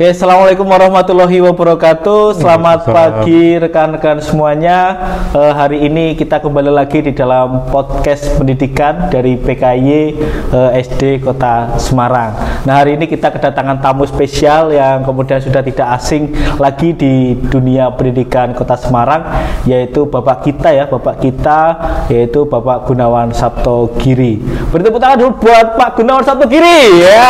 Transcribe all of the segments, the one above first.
Oke, assalamualaikum warahmatullahi wabarakatuh. Selamat pagi rekan-rekan semuanya. Hari ini kita kembali lagi di dalam podcast pendidikan dari PKY SD Kota Semarang. Nah, hari ini kita kedatangan tamu spesial yang kemudian sudah tidak asing lagi di dunia pendidikan Kota Semarang, yaitu Bapak kita yaitu Bapak Gunawan Saptogiri. Beri tepuk tangan dulu buat Pak Gunawan Saptogiri. Ya.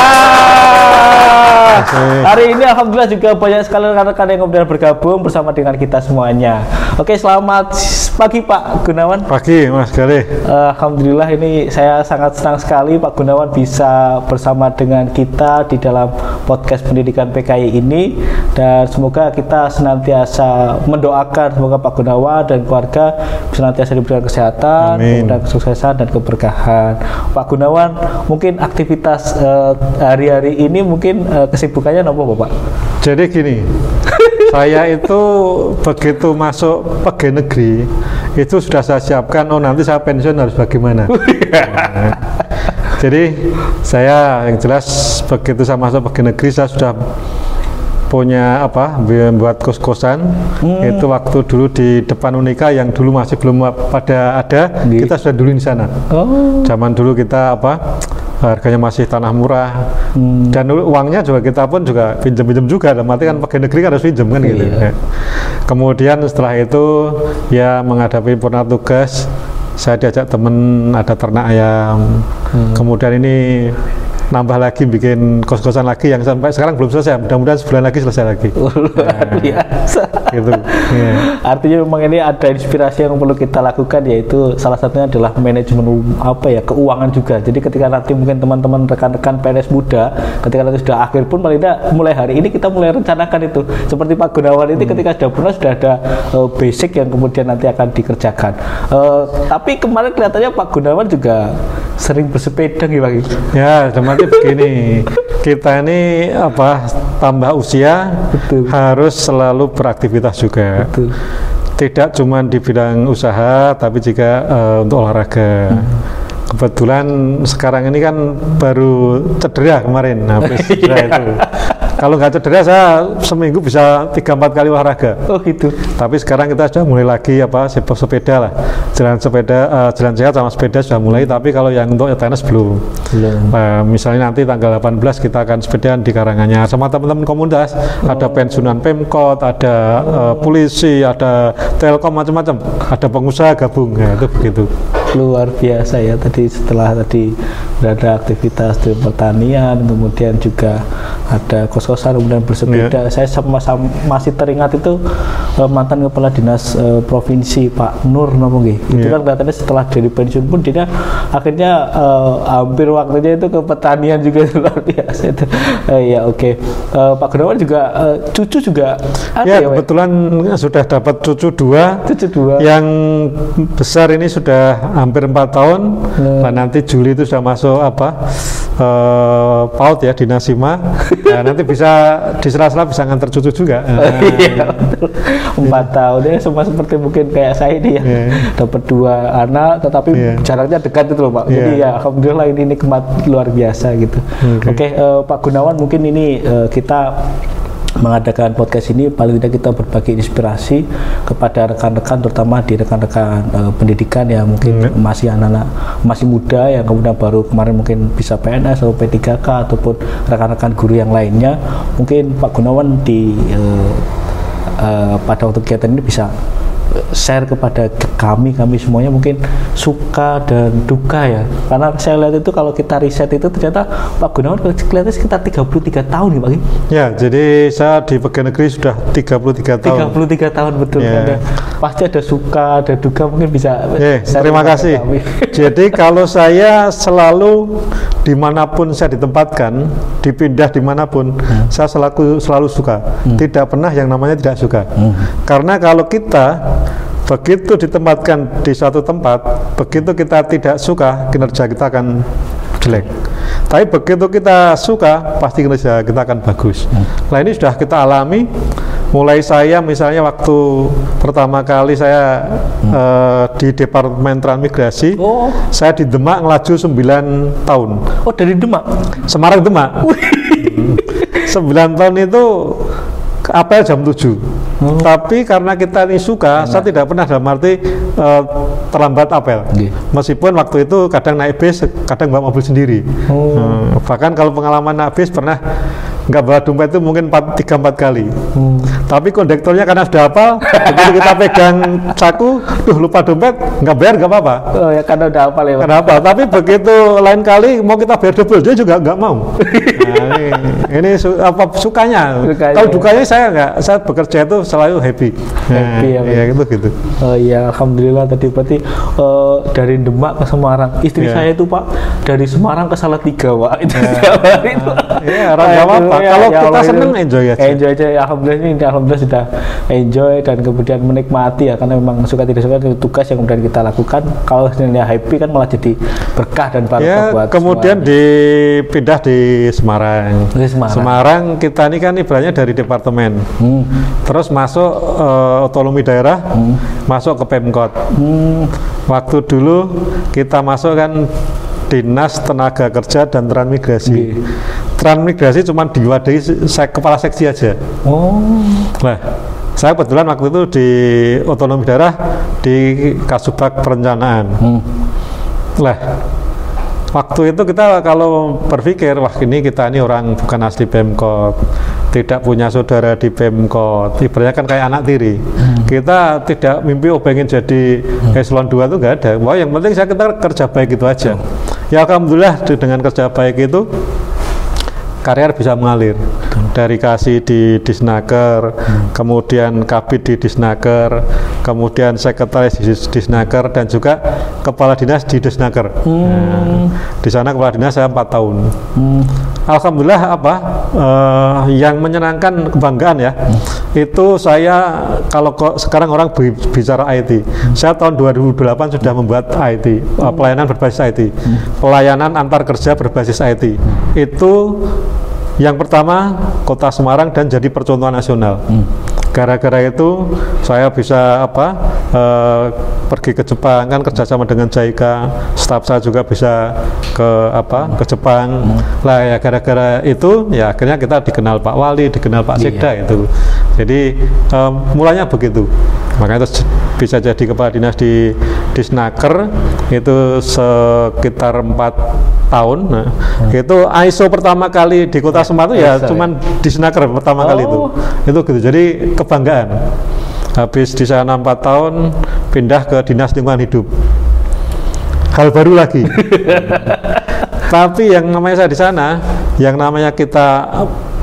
Hari ini alhamdulillah juga banyak sekali rekan-rekan yang kemudian bergabung bersama dengan kita semuanya. Oke, selamat pagi Pak Gunawan. Pagi Mas Galih. Alhamdulillah ini saya sangat senang sekali Pak Gunawan bisa bersama dengan kita di dalam podcast pendidikan PKY ini, dan semoga kita senantiasa mendoakan semoga Pak Gunawan dan keluarga senantiasa diberikan kesehatan, kemudian kesuksesan dan keberkahan. Pak Gunawan, mungkin aktivitas hari-hari ini mungkin kesibukannya apa Bapak? Jadi gini, saya itu begitu masuk pegawai negeri itu sudah saya siapkan, nanti saya pensiun harus bagaimana. Jadi saya yang jelas begitu saya masuk pegawai negeri saya sudah punya buat kos-kosan. Itu waktu dulu di depan Unika yang dulu masih belum pada ada, kita sudah dulu di sana. Zaman dulu kita harganya masih tanah murah, dan uangnya juga kita pun juga pinjam-pinjam juga, dalam arti kan pegawai negeri kan harus pinjam kan gitu. Kemudian setelah itu ya menghadapi purna tugas, saya diajak temen ada ternak ayam. Kemudian ini nambah lagi bikin kos-kosan lagi yang sampai sekarang belum selesai, mudah-mudahan sebulan lagi selesai lagi. Luar biasa. Gitu. Artinya memang ini ada inspirasi yang perlu kita lakukan, yaitu salah satunya adalah manajemen keuangan juga. Jadi ketika nanti mungkin teman-teman rekan-rekan PNS muda ketika nanti sudah akhir pun paling tidak mulai hari ini kita mulai rencanakan itu. Seperti Pak Gunawan ini ketika sudah purna sudah ada basic yang kemudian nanti akan dikerjakan. Tapi kemarin kelihatannya Pak Gunawan juga sering bersepeda gitu Pak. Ya, teman-teman begini, kita ini tambah usia. Betul. Harus selalu beraktivitas juga. Betul. Tidak cuma di bidang usaha tapi juga untuk olahraga. Kebetulan sekarang ini kan baru cedera kemarin, habis cedera itu. Kalau nggak cedera saya seminggu bisa 3-4 kali olahraga. Oh gitu. Tapi sekarang kita sudah mulai lagi sepeda lah, jalan sehat sama sepeda sudah mulai. Tapi kalau yang untuk tenis belum. Misalnya nanti tanggal 18 kita akan sepedaan di Karanganyar sama teman-teman komunitas. Ada pensiunan Pemkot, ada polisi, ada Telkom, macam-macam. Ada pengusaha gabung, ya, itu begitu. Luar biasa ya, setelah berada aktivitas di pertanian, kemudian juga ada kos-kosan, kemudian bersepeda. Saya masih teringat itu mantan kepala dinas provinsi Pak Nur itu kan katanya setelah dari pensiun pun dia akhirnya hampir waktunya itu ke pertanian juga. Luar biasa itu. Pak Gunawan juga cucu juga ada ya kebetulan sudah dapat cucu dua. Yang besar ini sudah hampir 4 tahun. Nah, nanti Juli itu sudah masuk PAUD ya, di Nasima. Nah, nanti bisa di sela-sela bisa ngantar cucu juga. Iya, betul. 4 tahun ya, semua seperti mungkin kayak saya ini ya, dapat 2 anak tetapi jaraknya dekat itu loh Pak. Jadi ya alhamdulillah ini nikmat luar biasa gitu. Oke, Pak Gunawan, mungkin ini kita mengadakan podcast ini paling tidak kita berbagi inspirasi kepada rekan-rekan, terutama di rekan-rekan pendidikan yang mungkin masih anak-anak masih muda yang kemudian baru kemarin mungkin bisa PNS atau P3K ataupun rekan-rekan guru yang lainnya. Mungkin Pak Gunawan pada waktu kegiatan ini bisa share kepada kami semuanya mungkin suka dan duka ya, karena saya lihat itu kalau kita riset itu ternyata Pak Gunawan kelihatan sekitar 33 tahun nih Pak. Ya, jadi saya di pegawai negeri sudah 33 tahun. 33 tahun betul kan. Pasti ada suka, ada duka, mungkin bisa terima kasih. Jadi kalau saya selalu dimanapun saya ditempatkan, dipindah dimanapun, saya selalu suka. Tidak pernah yang namanya tidak suka. Karena kalau kita begitu ditempatkan di suatu tempat, begitu kita tidak suka, kinerja kita akan jelek. Tapi begitu kita suka, pasti kinerja kita akan bagus. Nah, ini sudah kita alami. Mulai saya misalnya waktu pertama kali saya di Departemen Transmigrasi, saya di Demak ngelaju 9 tahun. Oh, dari Demak? Semarang Demak. 9 tahun itu apel jam 7. Tapi karena kita ini suka, saya tidak pernah dalam arti terlambat apel. Meskipun waktu itu kadang naik bis, kadang bawa mobil sendiri. Bahkan kalau pengalaman naik bis pernah nggak bawa dompet itu mungkin 3-4 kali. Tapi kondektornya karena sudah hafal, begitu kita pegang saku, lupa dompet, nggak bayar nggak apa-apa. Oh ya, karena udah hafal ya. Karena hafal. Tapi begitu lain kali mau kita bayar double, dia juga nggak mau. Nah, ini apa sukanya? Kalau dukanya saya nggak, saya bekerja itu selalu happy. Happy ya gitu. Oh iya, alhamdulillah tadi berarti dari Demak ke Semarang. Istri saya itu Pak dari Semarang ke Salatiga Pak. Itu setiap hari itu. Iya, nggak apa-apa. Kalau kita seneng enjoy aja. Enjoy aja. Alhamdulillah sudah enjoy dan kemudian menikmati ya, karena memang suka tidak suka itu tugas yang kemudian kita lakukan. Kalau sebenarnya happy kan malah jadi berkah dan barokah buat kemudian dipindah di Semarang. Semarang kita ini kan ibaratnya dari departemen. Terus masuk otonomi daerah, masuk ke Pemkot. Waktu dulu kita masuk kan Dinas Tenaga Kerja dan Transmigrasi. Transmigrasi cuma diwadahi kepala seksi aja. Nah, saya kebetulan waktu itu di otonomi daerah di Kasubag Perencanaan. Lah, waktu itu kita kalau berpikir, wah kita ini orang bukan asli Pemkot, tidak punya saudara di Pemkot, ibaratnya kan kayak anak tiri. Kita tidak mimpi pengen jadi eselon 2 itu nggak ada. Wah, yang penting kita kerja baik itu aja. Ya alhamdulillah dengan kerja baik itu karier bisa mengalir. Dari kasih di Disnaker, kemudian kabid di Disnaker, kemudian sekretaris di Disnaker, dan juga kepala dinas di Disnaker. Di sana kepala dinas saya 4 tahun. Alhamdulillah yang menyenangkan, kebanggaan ya, itu saya kalau sekarang orang bicara IT, saya tahun 2008 sudah membuat IT, pelayanan berbasis IT, pelayanan antar kerja berbasis IT. Itu yang pertama Kota Semarang dan jadi percontohan nasional. Gara-gara itu saya bisa pergi ke Jepang, kan kerjasama dengan JICA, staf saya juga bisa ke Jepang. Lah ya gara-gara itu ya akhirnya kita dikenal Pak Wali, dikenal Pak Sekda itu. Jadi mulanya begitu. Makanya itu bisa jadi kepala dinas di Disnaker itu sekitar 4 tahun. Nah, itu ISO pertama kali di Kota Semarang ya cuman Disnaker pertama kali itu gitu. Jadi kebanggaan. Habis di sana 4 tahun pindah ke Dinas Lingkungan Hidup, hal baru lagi. Tapi yang namanya saya di sana, yang namanya kita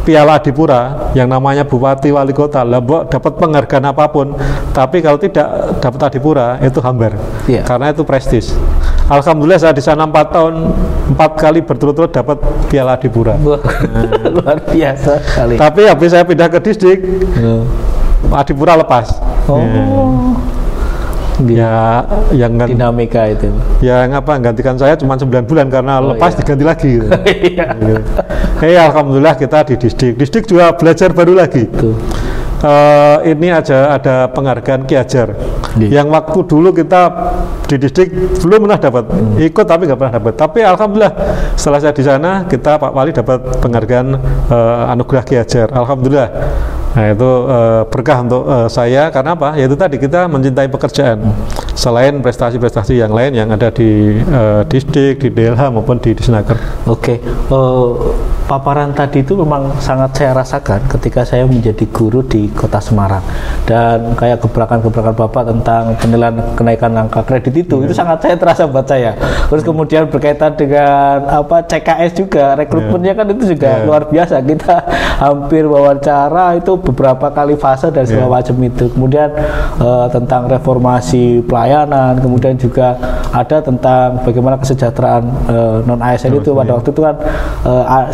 Piala Adipura, yang namanya Bupati Wali Kota, dapat penghargaan apapun, tapi kalau tidak dapat Adipura itu hambar, karena itu prestis. Alhamdulillah saya di sana 4 tahun 4 kali berturut-turut dapat Piala Adipura. Luar biasa sekali. Tapi habis saya pindah ke distrik, Adipura lepas. Ya, yang dinamika itu. Ya gantikan saya cuma 9 bulan karena lepas diganti lagi. Alhamdulillah kita di distrik juga belajar baru lagi. Ini ada penghargaan Ki Hajar. Yang waktu dulu kita di distrik belum pernah dapat, ikut tapi nggak pernah dapat. Tapi alhamdulillah setelah saya di sana kita Pak Wali dapat penghargaan anugerah Ki Hajar. Alhamdulillah. Nah itu berkah untuk saya, karena apa? Yaitu tadi kita mencintai pekerjaan selain prestasi-prestasi yang lain yang ada di distrik, di DLH maupun di Disnaker. Oke, paparan tadi itu memang sangat saya rasakan ketika saya menjadi guru di Kota Semarang, dan kayak gebrakan-gebrakan Bapak tentang penilaian kenaikan angka kredit itu sangat saya terasa buat saya. Terus kemudian berkaitan dengan CKS juga, rekrutmennya kan itu juga luar biasa. Kita hampir wawancara itu beberapa kali fase dan segala macam itu. Kemudian tentang reformasi pelayanan, kemudian juga ada tentang bagaimana kesejahteraan non ASN itu. Pada waktu itu kan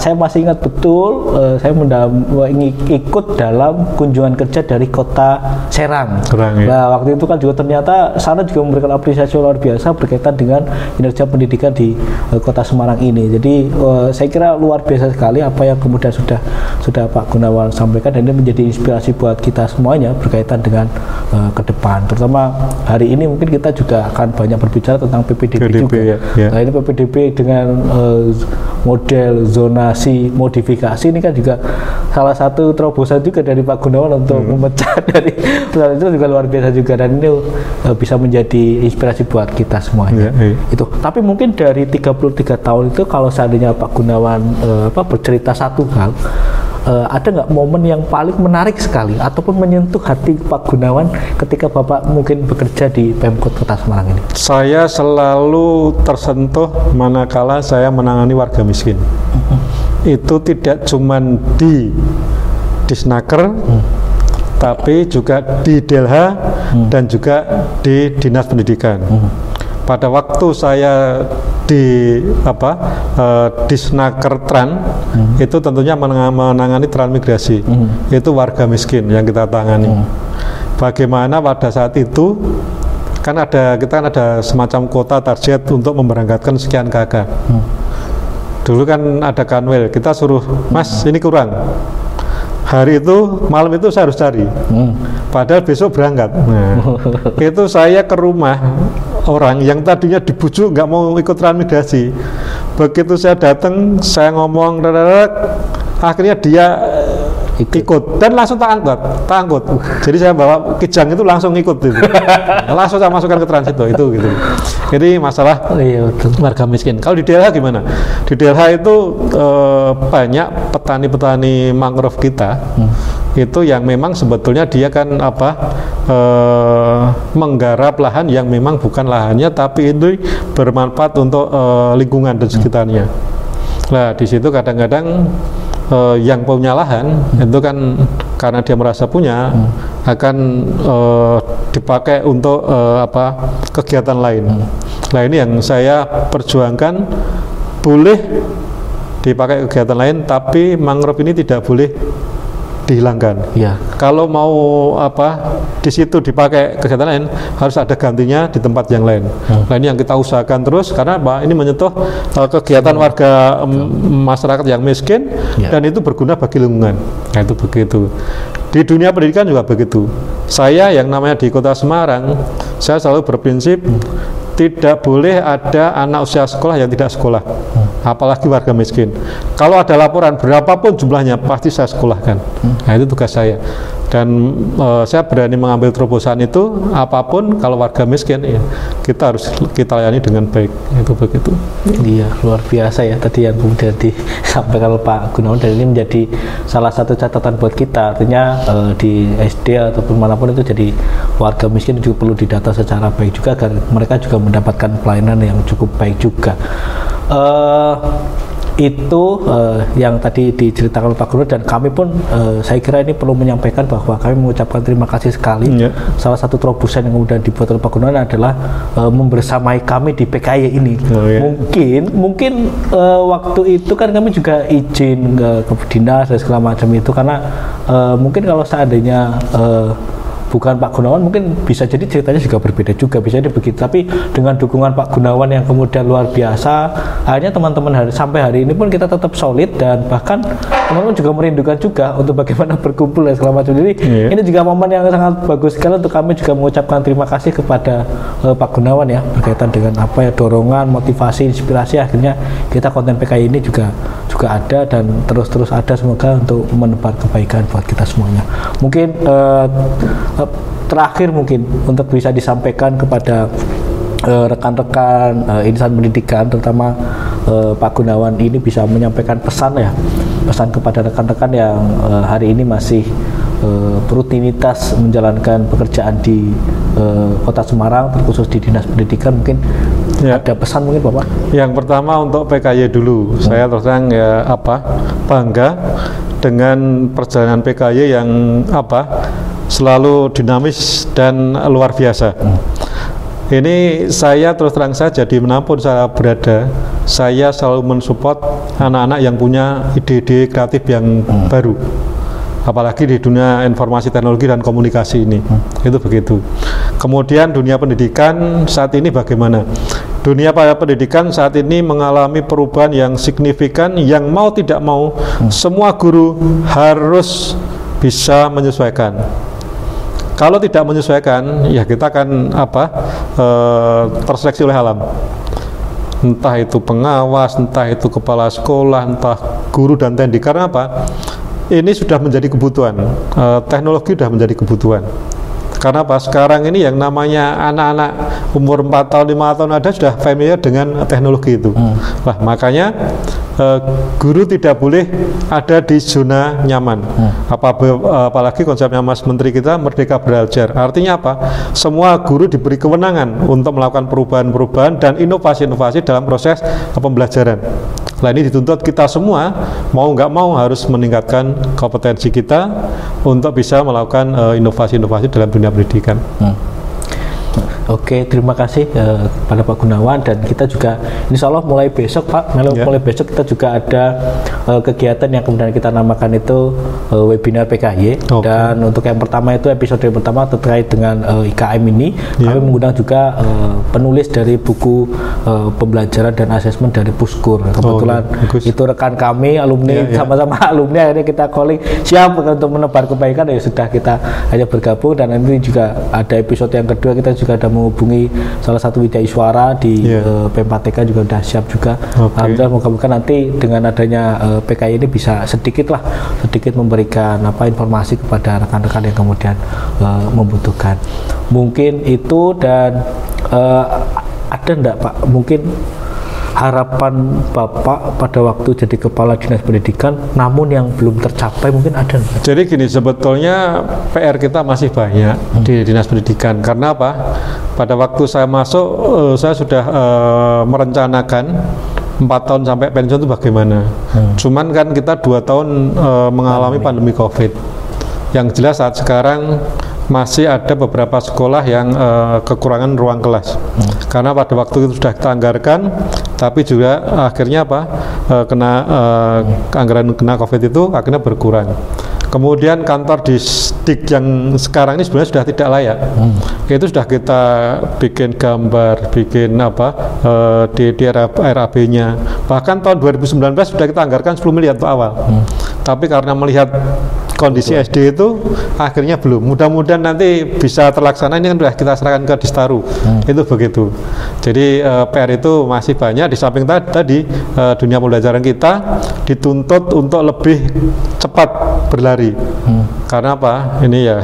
saya masih ingat betul, saya ikut dalam kunjungan kerja dari Kota Serang. Nah waktu itu kan juga ternyata sana juga memberikan apresiasi luar biasa berkaitan dengan kinerja pendidikan di Kota Semarang ini. Jadi saya kira luar biasa sekali apa yang kemudian sudah Pak Gunawan sampaikan, dan ini menjadi menjadi inspirasi buat kita semuanya berkaitan dengan ke depan. Terutama hari ini mungkin kita juga akan banyak berbicara tentang PPDB juga. Ya. Nah, ini PPDB dengan model zonasi modifikasi ini kan juga salah satu terobosan juga dari Pak Gunawan untuk memecah dari itu juga luar biasa juga, dan ini bisa menjadi inspirasi buat kita semuanya. Itu. Tapi mungkin dari 33 tahun itu kalau seandainya Pak Gunawan bercerita satu hal, ada nggak momen yang paling menarik sekali ataupun menyentuh hati Pak Gunawan ketika Bapak mungkin bekerja di Pemkot Kota Semarang ini? Saya selalu tersentuh manakala saya menangani warga miskin. Itu tidak cuma di Disnaker, tapi juga di Delha dan juga di Dinas Pendidikan. Pada waktu saya di Disnaker Tran, itu tentunya menangani transmigrasi, itu warga miskin yang kita tangani. Bagaimana pada saat itu kita kan ada semacam kuota target untuk memberangkatkan sekian kakak. Dulu kan ada kanwil, kita suruh, Mas ini kurang. Hari itu, malam itu saya harus cari. Padahal besok berangkat. Nah, itu saya ke rumah orang yang tadinya dibujuk nggak mau ikut transmigrasi. Begitu saya datang, saya ngomong, akhirnya dia ikut dan langsung tak angkut. Jadi saya bawa kijang itu langsung ikut itu. Langsung saya masukkan ke transit itu gitu. Jadi masalah warga miskin. Kalau di Delha gimana? Di Delha itu banyak petani-petani mangrove kita itu yang memang sebetulnya dia kan menggarap lahan yang memang bukan lahannya, tapi itu bermanfaat untuk lingkungan dan sekitarnya. Nah, di situ kadang-kadang yang punya lahan itu kan karena dia merasa punya akan dipakai untuk kegiatan lain. Nah, ini yang saya perjuangkan, boleh dipakai kegiatan lain, tapi mangrove ini tidak boleh dihilangkan. Ya. Kalau mau di situ dipakai kegiatan lain, harus ada gantinya di tempat yang lain. Nah, ini yang kita usahakan terus, karena ini menyentuh kegiatan warga masyarakat yang miskin, dan itu berguna bagi lingkungan. Nah, itu begitu. Di dunia pendidikan juga begitu. Saya yang namanya di Kota Semarang, saya selalu berprinsip tidak boleh ada anak usia sekolah yang tidak sekolah, apalagi warga miskin. Kalau ada laporan berapapun jumlahnya, pasti saya sekolahkan. Nah, itu tugas saya. Dan saya berani mengambil terobosan itu, apapun kalau warga miskin ya kita harus kita layani dengan baik. Itu begitu. Iya, luar biasa ya tadi yang kemudian disampaikan oleh Pak Gunawan, dan ini menjadi salah satu catatan buat kita. Artinya di SD ataupun manapun itu jadi warga miskin juga perlu didata secara baik juga agar mereka juga mendapatkan pelayanan yang cukup baik juga. Itu yang tadi diceritakan oleh Pak Gubernur, dan kami pun saya kira ini perlu menyampaikan bahwa kami mengucapkan terima kasih sekali. Salah satu terobosan yang kemudian dibuat oleh Pak Gubernur adalah membersamai kami di PKY ini. Mungkin waktu itu kan kami juga izin ke dinas dan segala macam itu, karena mungkin kalau seandainya bukan Pak Gunawan mungkin bisa jadi ceritanya juga berbeda juga, bisa jadi begitu. Tapi dengan dukungan Pak Gunawan yang kemudian luar biasa, akhirnya teman-teman sampai hari ini pun kita tetap solid, dan bahkan teman-teman juga merindukan juga untuk bagaimana berkumpul dan segala macam. Jadi ini juga momen yang sangat bagus sekali untuk kami juga mengucapkan terima kasih kepada Pak Gunawan ya, berkaitan dengan dorongan, motivasi, inspirasi. Akhirnya kita konten PKI ini juga ada dan terus ada, semoga untuk menebar kebaikan buat kita semuanya. Mungkin terakhir mungkin untuk bisa disampaikan kepada rekan-rekan insan pendidikan, terutama Pak Gunawan ini bisa menyampaikan pesan kepada rekan-rekan yang hari ini masih rutinitas menjalankan pekerjaan di Kota Semarang, terkhusus di Dinas Pendidikan. Mungkin ada pesan mungkin Bapak? Yang pertama untuk PKY dulu, saya terus terang bangga dengan perjalanan PKY yang selalu dinamis dan luar biasa. Ini saya terus terang saja, dimanapun saya berada, saya selalu mensupport anak-anak yang punya ide-ide kreatif yang baru, apalagi di dunia informasi teknologi dan komunikasi ini. Itu begitu. Kemudian dunia pendidikan saat ini bagaimana? Dunia pendidikan saat ini mengalami perubahan yang signifikan, yang mau tidak mau semua guru harus bisa menyesuaikan. Kalau tidak menyesuaikan, ya kita akan terseleksi oleh alam. Entah itu pengawas, entah itu kepala sekolah, entah guru dan TNI. Karena apa? Ini sudah menjadi kebutuhan. Teknologi sudah menjadi kebutuhan. Karena apa? Sekarang ini yang namanya anak-anak umur 4 tahun, 5 tahun ada sudah familiar dengan teknologi itu. Nah, makanya guru tidak boleh ada di zona nyaman. Apalagi konsepnya Mas Menteri kita Merdeka Belajar. Artinya apa? Semua guru diberi kewenangan untuk melakukan perubahan-perubahan dan inovasi-inovasi dalam proses pembelajaran. Nah, ini dituntut kita semua mau nggak mau harus meningkatkan kompetensi kita untuk bisa melakukan inovasi-inovasi dalam dunia pendidikan. Oke, terima kasih kepada Pak Gunawan, dan kita juga insya Allah mulai besok Pak, mulai besok kita juga ada kegiatan yang kemudian kita namakan itu webinar PKY. Dan untuk yang pertama itu episode yang pertama terkait dengan IKM ini, kami mengundang juga penulis dari buku pembelajaran dan asesmen dari Puskur. Kebetulan itu rekan kami, alumni, sama-sama alumni, akhirnya kita calling siap untuk menebar kebaikan, ya sudah kita hanya bergabung. Dan nanti juga ada episode yang kedua, kita juga ada menghubungi salah satu wijaiswara di P4TK juga sudah siap juga. Alhamdulillah, moga-moga nanti dengan adanya PKI ini bisa sedikit memberikan informasi kepada rekan-rekan yang kemudian membutuhkan. Mungkin itu, dan ada enggak Pak mungkin harapan Bapak pada waktu jadi Kepala Dinas Pendidikan namun yang belum tercapai, mungkin ada enggak? Jadi gini, sebetulnya PR kita masih banyak di Dinas Pendidikan. Karena apa? Pada waktu saya masuk, saya sudah merencanakan 4 tahun sampai pensiun itu bagaimana. Cuman kan kita 2 tahun mengalami pandemi COVID. Yang jelas saat sekarang masih ada beberapa sekolah yang kekurangan ruang kelas. Karena pada waktu itu sudah kita anggarkan, tapi juga akhirnya anggaran kena COVID itu akhirnya berkurang. Kemudian kantor distrik yang sekarang ini sebenarnya sudah tidak layak. Itu sudah kita bikin gambar, bikin di RAB-nya. Bahkan tahun 2019 sudah kita anggarkan 10 miliar untuk awal. Tapi karena melihat kondisi SD itu akhirnya belum. Mudah-mudahan nanti bisa terlaksana. Ini kan sudah kita serahkan ke Distaru. Itu begitu. Jadi PR itu masih banyak. Di samping tadi dunia pembelajaran kita dituntut untuk lebih cepat berlari. Karena apa? Ini ya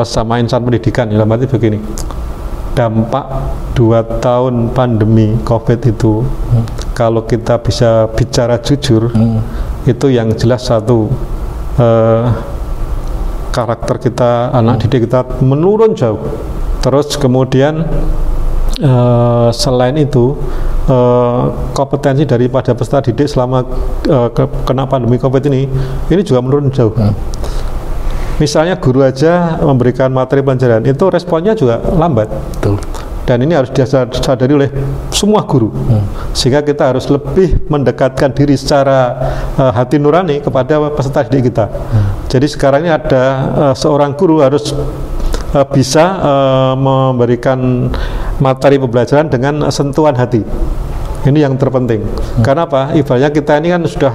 sama insan pendidikan. Dalam arti begini, dampak 2 tahun pandemi COVID itu, kalau kita bisa bicara jujur, itu yang jelas satu, karakter kita, anak didik kita menurun jauh. Terus kemudian selain itu kompetensi daripada peserta didik selama kena pandemi COVID ini juga menurun jauh. Misalnya guru aja memberikan materi pelajaran itu responnya juga lambat. Betul. Dan ini harus disadari oleh semua guru. Sehingga kita harus lebih mendekatkan diri secara hati nurani kepada peserta didik kita. Jadi sekarang ini ada seorang guru harus bisa memberikan materi pembelajaran dengan sentuhan hati. Ini yang terpenting. Karena apa? Ibaratnya kita ini kan sudah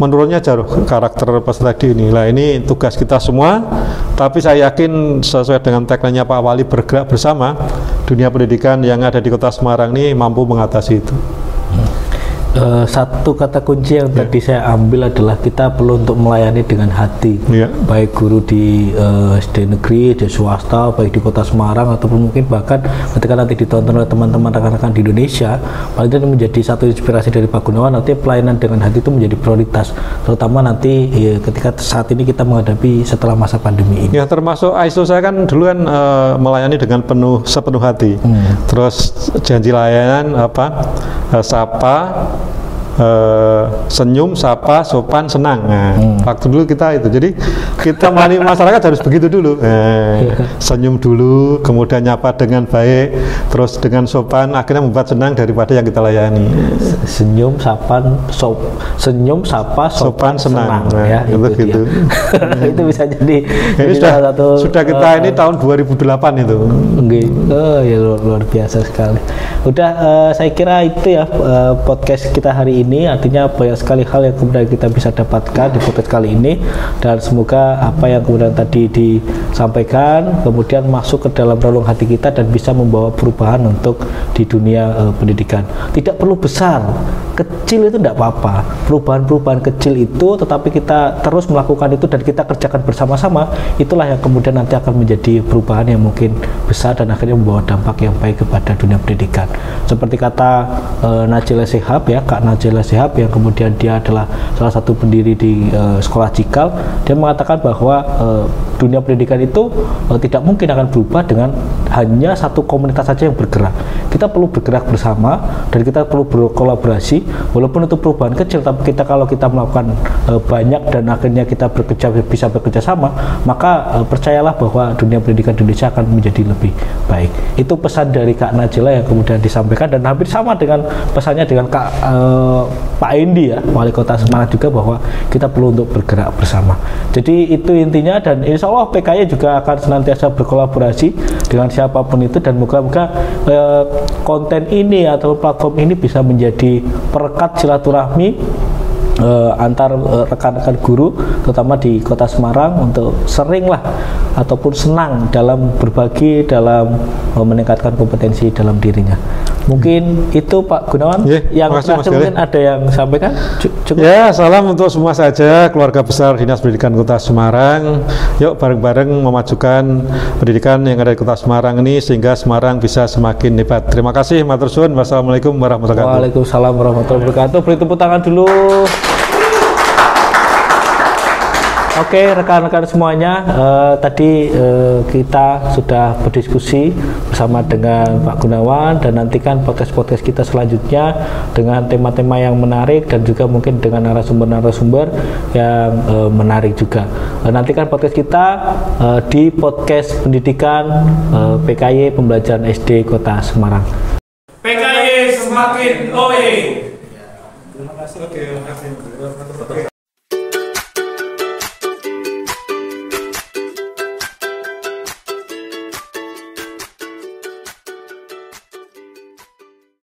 menurunnya jauh karakter peserta didik ini. Nah, ini tugas kita semua. Tapi saya yakin sesuai dengan tagline-nya Pak Wali, bergerak bersama, dunia pendidikan yang ada di Kota Semarang ini mampu mengatasi itu. Satu kata kunci yang tadi saya ambil adalah kita perlu untuk melayani dengan hati, baik guru di SD negeri, di swasta, baik di Kota Semarang, ataupun mungkin bahkan ketika nanti ditonton oleh teman-teman rekan-rekan di Indonesia, paling tidak menjadi satu inspirasi dari Pak Gunawan. Nanti pelayanan dengan hati itu menjadi prioritas, terutama nanti ketika saat ini kita menghadapi setelah masa pandemi ini. Ya, termasuk ISO saya kan dulu kan melayani dengan sepenuh hati. Terus janji layanan sapa, senyum, sapa, sopan, senang. Nah, waktu dulu kita itu. Jadi kita melayani masyarakat harus begitu dulu. Senyum dulu, kemudian nyapa dengan baik, terus dengan sopan, akhirnya membuat senang daripada yang kita layani. Senyum, sapa, sopan, senang. Nah, ya, itu gitu. Itu bisa jadi. Ini sudah kita ini tahun 2008 itu. Ya luar biasa sekali. Udah, saya kira itu ya podcast kita hari ini. ini, artinya banyak sekali hal yang kemudian kita bisa dapatkan di podcast kali ini, dan semoga apa yang kemudian tadi disampaikan kemudian masuk ke dalam relung hati kita dan bisa membawa perubahan untuk di dunia pendidikan. Tidak perlu besar, kecil itu tidak apa-apa, perubahan-perubahan kecil itu, tetapi kita terus melakukan itu dan kita kerjakan bersama-sama, itulah yang kemudian nanti akan menjadi perubahan yang mungkin besar dan akhirnya membawa dampak yang baik kepada dunia pendidikan. Seperti kata Najila Shihab ya, Kak Najila Shihab yang kemudian dia adalah salah satu pendiri di Sekolah Cikal, dia mengatakan bahwa dunia pendidikan itu tidak mungkin akan berubah dengan hanya satu komunitas saja yang bergerak. Kita perlu bergerak bersama dan kita perlu berkolaborasi, walaupun itu perubahan kecil, tapi kalau kita melakukan banyak dan akhirnya kita bisa bekerja sama, maka percayalah bahwa dunia pendidikan di Indonesia akan menjadi lebih baik. Itu pesan dari Kak Najila yang kemudian disampaikan, dan hampir sama dengan pesannya dengan Pak Endi ya, Wali Kota Semarang juga, bahwa kita perlu untuk bergerak bersama. Jadi itu intinya, dan insya Allah PKY juga akan senantiasa berkolaborasi dengan siapapun itu, dan moga-moga konten ini atau platform ini bisa menjadi perekat silaturahmi antar rekan-rekan guru terutama di Kota Semarang untuk seringlah ataupun senang dalam berbagi, dalam meningkatkan kompetensi dalam dirinya. Mungkin itu Pak Gunawan. Yang terakhir mungkin ada yang sampaikan. Cukup. Ya, salam untuk semua saja keluarga besar Dinas Pendidikan Kota Semarang. Yuk bareng-bareng memajukan pendidikan yang ada di Kota Semarang ini sehingga Semarang bisa semakin hebat. Terima kasih, matur suwun. Wassalamualaikum warahmatullahi wabarakatuh. Waalaikumsalam warahmatullahi wabarakatuh. Beri tepuk tangan dulu. Oke, rekan-rekan semuanya, tadi kita sudah berdiskusi bersama dengan Pak Gunawan, dan nantikan podcast-podcast kita selanjutnya dengan tema-tema yang menarik dan juga mungkin dengan narasumber-narasumber yang menarik juga. Nantikan podcast kita di podcast pendidikan PKY Pembelajaran SD Kota Semarang. PKY semakin OE. Terima kasih. Oke, terima kasih.